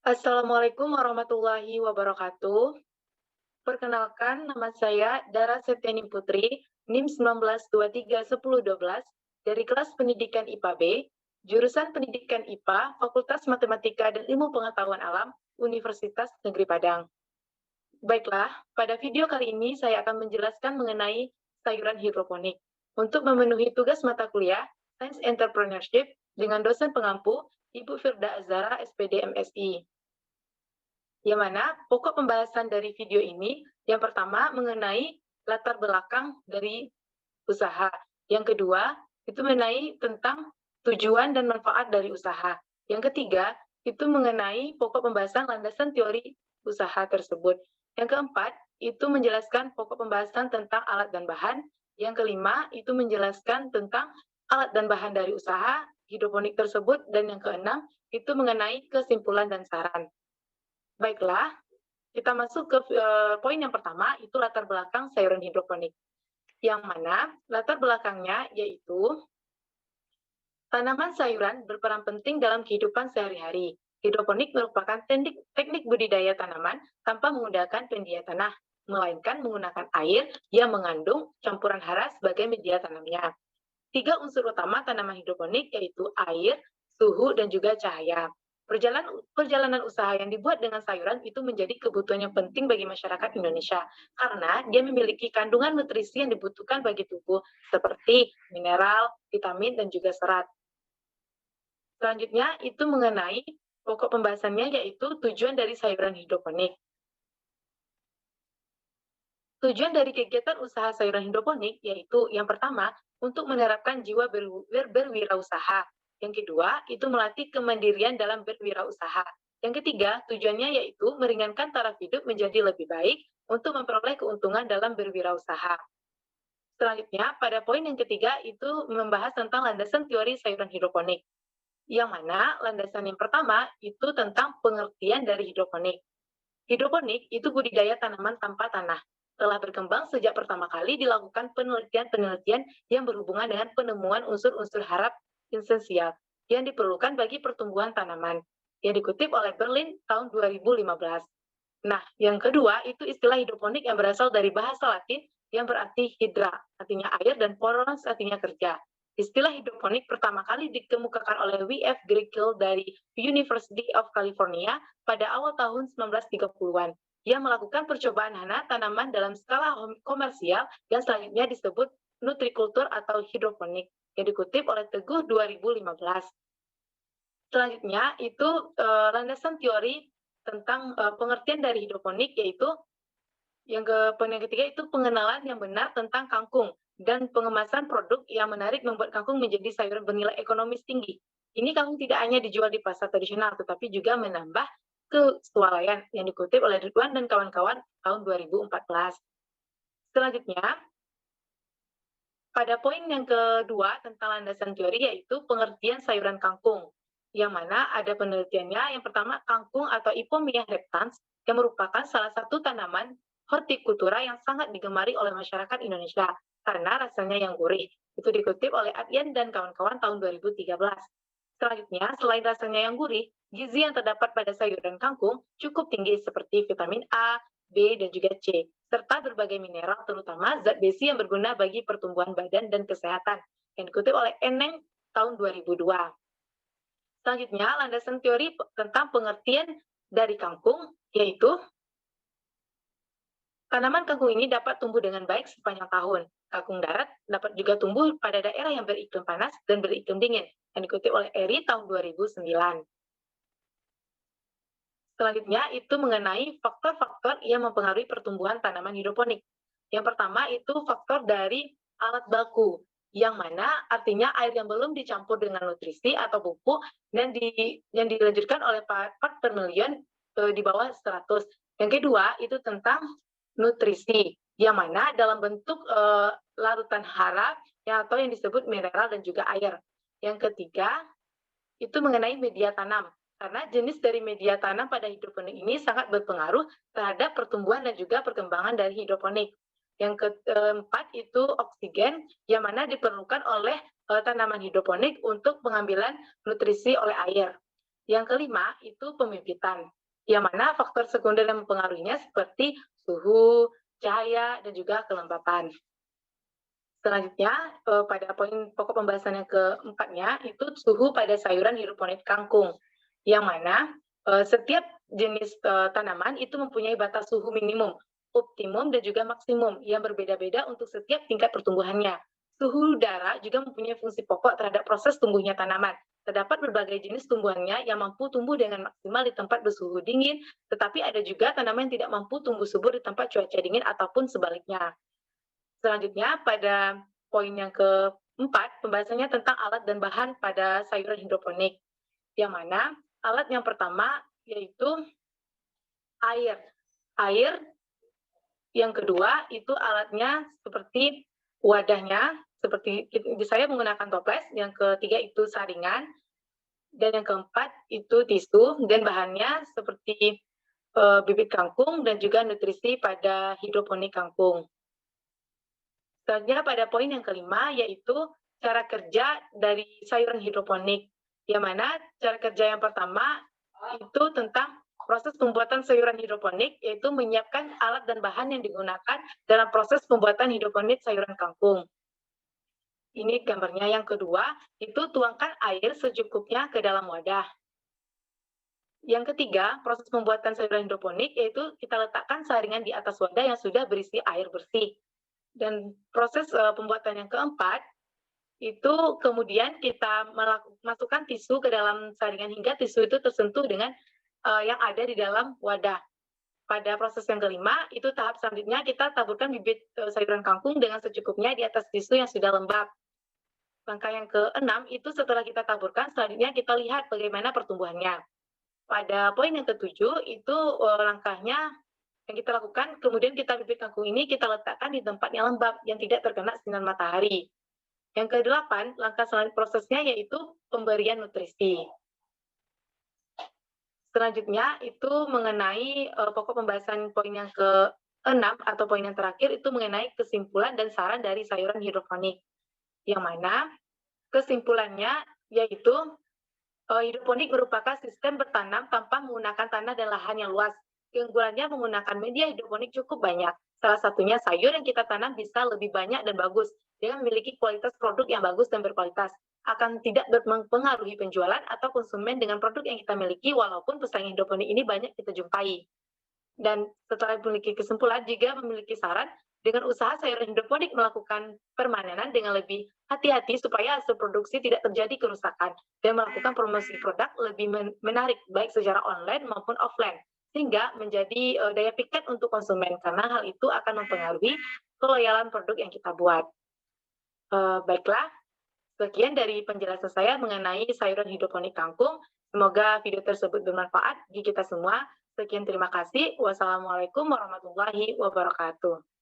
Assalamualaikum warahmatullahi wabarakatuh. Perkenalkan, nama saya Dara Septiani Putri, NIM 19231012, dari kelas pendidikan IPA B, jurusan pendidikan IPA, Fakultas Matematika dan Ilmu Pengetahuan Alam, Universitas Negeri Padang. Baiklah, pada video kali ini saya akan menjelaskan mengenai sayuran hidroponik. Untuk memenuhi tugas mata kuliah, Science Entrepreneurship, dengan dosen pengampu, Ibu Firda Azara, SPD MSI. Yang mana pokok pembahasan dari video ini, yang pertama mengenai latar belakang dari usaha. Yang kedua, itu mengenai tentang tujuan dan manfaat dari usaha. Yang ketiga, itu mengenai pokok pembahasan landasan teori usaha tersebut. Yang keempat, itu menjelaskan pokok pembahasan tentang alat dan bahan. Yang kelima, itu menjelaskan tentang alat dan bahan dari usaha hidroponik tersebut. Dan yang keenam, itu mengenai kesimpulan dan saran. Baiklah, kita masuk ke poin yang pertama, itu latar belakang sayuran hidroponik. Yang mana latar belakangnya yaitu tanaman sayuran berperan penting dalam kehidupan sehari-hari. Hidroponik merupakan teknik budidaya tanaman tanpa menggunakan pendia tanah, melainkan menggunakan air yang mengandung campuran hara sebagai media tanamnya. Tiga unsur utama tanaman hidroponik yaitu air, suhu, dan juga cahaya. Perjalanan usaha yang dibuat dengan sayuran itu menjadi kebutuhan yang penting bagi masyarakat Indonesia karena dia memiliki kandungan nutrisi yang dibutuhkan bagi tubuh seperti mineral, vitamin, dan juga serat. Selanjutnya itu mengenai pokok pembahasannya yaitu tujuan dari sayuran hidroponik. Tujuan dari kegiatan usaha sayuran hidroponik yaitu yang pertama, untuk menerapkan jiwa berwirausaha. Yang kedua, itu melatih kemandirian dalam berwirausaha. Yang ketiga, tujuannya yaitu meringankan taraf hidup menjadi lebih baik untuk memperoleh keuntungan dalam berwirausaha. Selanjutnya, pada poin yang ketiga itu membahas tentang landasan teori sayuran hidroponik. Yang mana landasan yang pertama itu tentang pengertian dari hidroponik. Hidroponik itu budidaya tanaman tanpa tanah. Telah berkembang sejak pertama kali dilakukan penelitian-penelitian yang berhubungan dengan penemuan unsur-unsur hara esensial yang diperlukan bagi pertumbuhan tanaman, yang dikutip oleh Berlin tahun 2015. Nah, yang kedua itu istilah hidroponik yang berasal dari bahasa Latin yang berarti hidra, artinya air, dan poros, artinya kerja. Istilah hidroponik pertama kali dikemukakan oleh W.F. Grigel dari University of California pada awal tahun 1930-an. Ia melakukan percobaan tanaman dalam skala komersial yang selanjutnya disebut nutrikultur atau hidroponik, yang dikutip oleh Teguh 2015. Selanjutnya itu landasan teori tentang pengertian dari hidroponik yaitu poin yang ketiga itu pengenalan yang benar tentang kangkung dan pengemasan produk yang menarik membuat kangkung menjadi sayuran bernilai ekonomis tinggi. Ini kangkung tidak hanya dijual di pasar tradisional, tetapi juga menambah kesualayan yang dikutip oleh Ridwan dan kawan-kawan tahun 2014. Selanjutnya, pada poin yang kedua tentang landasan teori yaitu pengertian sayuran kangkung, yang mana ada penelitiannya. Yang pertama, kangkung atau Ipomia reptans, yang merupakan salah satu tanaman hortikultura yang sangat digemari oleh masyarakat Indonesia karena rasanya yang gurih. Itu dikutip oleh Adyan dan kawan-kawan tahun 2013. Selanjutnya, selain rasanya yang gurih, gizi yang terdapat pada sayuran kangkung cukup tinggi seperti vitamin A, B, dan juga C, serta berbagai mineral terutama zat besi yang berguna bagi pertumbuhan badan dan kesehatan, yang dikutip oleh Eneng tahun 2002. Selanjutnya, landasan teori tentang pengertian dari kangkung, yaitu tanaman kangkung ini dapat tumbuh dengan baik sepanjang tahun. Kangkung darat dapat juga tumbuh pada daerah yang beriklim panas dan beriklim dingin, yang dikutip oleh Eri tahun 2009. Selanjutnya, itu mengenai faktor-faktor yang mempengaruhi pertumbuhan tanaman hidroponik. Yang pertama, itu faktor dari alat baku, yang mana artinya air yang belum dicampur dengan nutrisi atau pupuk yang dilanjutkan oleh part per million di bawah 100. Yang kedua, itu tentang nutrisi, yang mana dalam bentuk larutan hara atau yang disebut mineral dan juga air. Yang ketiga, itu mengenai media tanam, karena jenis dari media tanam pada hidroponik ini sangat berpengaruh terhadap pertumbuhan dan juga perkembangan dari hidroponik. Yang keempat itu oksigen, yang mana diperlukan oleh tanaman hidroponik untuk pengambilan nutrisi oleh air. Yang kelima itu pembibitan, yang mana faktor sekunder yang mempengaruhinya seperti suhu, cahaya, dan juga kelembapan. Selanjutnya, pada poin pokok pembahasan yang keempatnya, itu suhu pada sayuran hidroponik kangkung, yang mana setiap jenis tanaman itu mempunyai batas suhu minimum, optimum, dan juga maksimum yang berbeda-beda untuk setiap tingkat pertumbuhannya. Suhu udara juga mempunyai fungsi pokok terhadap proses tumbuhnya tanaman. Terdapat berbagai jenis tumbuhannya yang mampu tumbuh dengan maksimal di tempat bersuhu dingin, tetapi ada juga tanaman yang tidak mampu tumbuh subur di tempat cuaca dingin ataupun sebaliknya. Selanjutnya, pada poin yang keempat, pembahasannya tentang alat dan bahan pada sayuran hidroponik, yang mana alat yang pertama yaitu air. Air, yang kedua itu alatnya seperti wadahnya, seperti saya menggunakan toples, yang ketiga itu saringan, dan yang keempat itu tisu, dan bahannya seperti bibit kangkung dan juga nutrisi pada hidroponik kangkung. Selanjutnya pada poin yang kelima yaitu cara kerja dari sayuran hidroponik, yang mana cara kerja yang pertama itu tentang proses pembuatan sayuran hidroponik, yaitu menyiapkan alat dan bahan yang digunakan dalam proses pembuatan hidroponik sayuran kangkung. Ini gambarnya. Yang kedua, itu tuangkan air secukupnya ke dalam wadah. Yang ketiga, proses pembuatan sayuran hidroponik, yaitu kita letakkan saringan di atas wadah yang sudah berisi air bersih. Dan proses pembuatan yang keempat, itu kemudian kita masukkan tisu ke dalam saringan hingga tisu itu tersentuh dengan yang ada di dalam wadah. Pada proses yang kelima, itu tahap selanjutnya kita taburkan bibit sayuran kangkung dengan secukupnya di atas tisu yang sudah lembab. Langkah yang keenam, itu setelah kita taburkan, selanjutnya kita lihat bagaimana pertumbuhannya. Pada poin yang ketujuh, itu langkahnya yang kita lakukan, kemudian bibit kangkung ini kita letakkan di tempat yang lembab, yang tidak terkena sinar matahari. Yang kedelapan, langkah selanjutnya prosesnya yaitu pemberian nutrisi. Selanjutnya itu mengenai pokok pembahasan poin yang ke-6 atau poin yang terakhir itu mengenai kesimpulan dan saran dari sayuran hidroponik. Yang mana kesimpulannya yaitu hidroponik merupakan sistem bertanam tanpa menggunakan tanah dan lahan yang luas. Keunggulannya menggunakan media hidroponik cukup banyak. Salah satunya sayur yang kita tanam bisa lebih banyak dan bagus dengan memiliki kualitas produk yang bagus dan berkualitas. Akan tidak mempengaruhi penjualan atau konsumen dengan produk yang kita miliki walaupun pesaing hidroponik ini banyak kita jumpai. Dan setelah memiliki kesimpulan juga memiliki saran dengan usaha sayuran hidroponik melakukan permanenan dengan lebih hati-hati supaya hasil produksi tidak terjadi kerusakan dan melakukan promosi produk lebih menarik baik secara online maupun offline sehingga menjadi daya pikat untuk konsumen karena hal itu akan mempengaruhi keloyalan produk yang kita buat. Baiklah, sekian dari penjelasan saya mengenai sayuran hidroponik kangkung. Semoga video tersebut bermanfaat bagi kita semua. Sekian terima kasih. Wassalamualaikum warahmatullahi wabarakatuh.